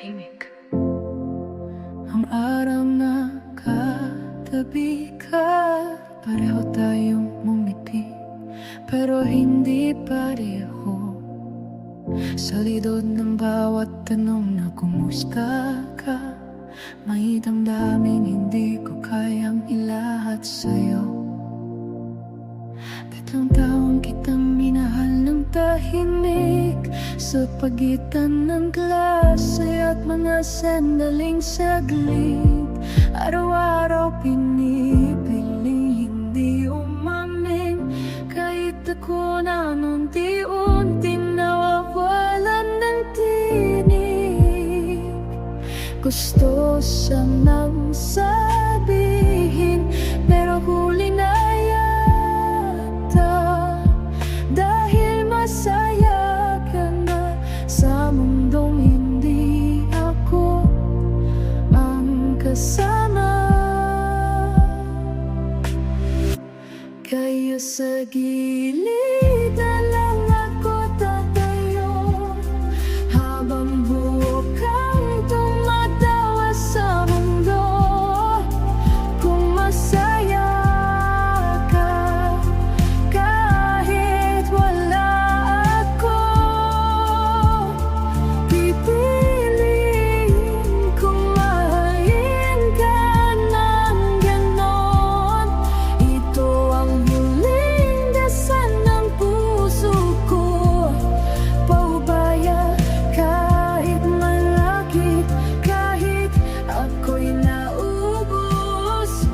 tahimik. Ang araw na katabi ka, pareho tayong ngumiti, pero hindi pareho. Sa lidod ng bawat tanong na kumusta ka, may damdaming hindi ko kayang ilahat sa'yo. Tatlong taong kitang minahal ng tahimik, sa pagitan ng klase at mga sandaling saglit. Araw-araw pinipiling hindi umamin, kahit ako na unti-unti nawawalan ng tinig. Gusto sanang sabihin, pero huli na yata, dahil masaya ka na sa mundong hindi ako ang kasama. Kaya sa gilid na lang ako tatayo, habang buo kang tumatawa sa mundo. Kung masaya ka kahit wala ako, pipiliin kong mahalin ka ng ganon. Ito ang huling dasal ng puso ko, paubaya kahit malakit, kahit ako'y naubos.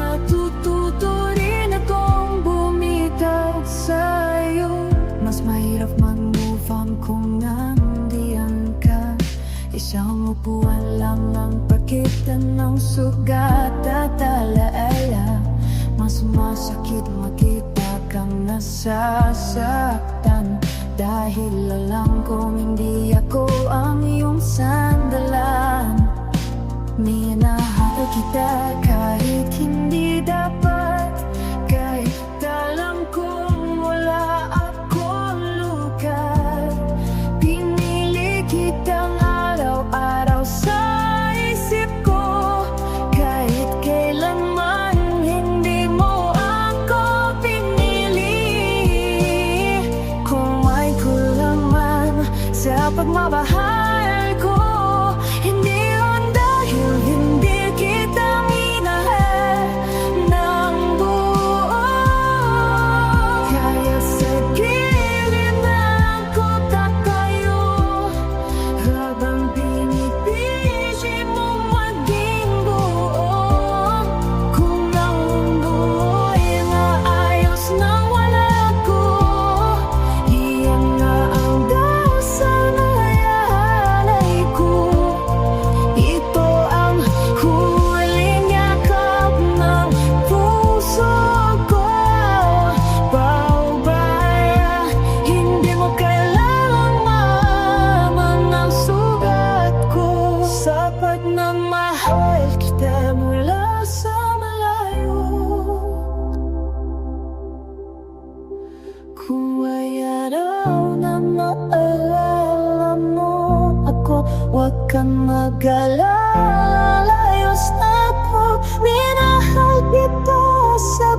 Natututo rin akong bumitaw sa'yo. Mas mahirap mag-move on kung nandiyan ka. Isang upuan lang ang pagitan ng sugat at alaala. Mas masakit makita kang nasasaktan, dahil alam kong hindi ako ang iyong sandalan. Minahal kita kahit hindi dapat, kahit alam kong wala akong lukat. Pinili kitang araw-araw sa isip ko, kahit kailanman hindi mo ako pinili. Kung may kulang man sa pagmamahal ko, hindi yun dahil hindi kita minahal ng buo. Kaya sa gilid na ako tatayo, habang pinipili mong maging buo. Kung ang mundo'y maayos nang wala ko, iyan nga ang dasal na iaalay ko. Ito ang huling yakap ng puso ko, paubaya, hindi mo kailangang malaman ang sugat ko. Sapat na mahal kita mula sa malayo. Kung may araw na maalala mo ako, huwag kang mag-alala, ayos na ako. Minahal kita sa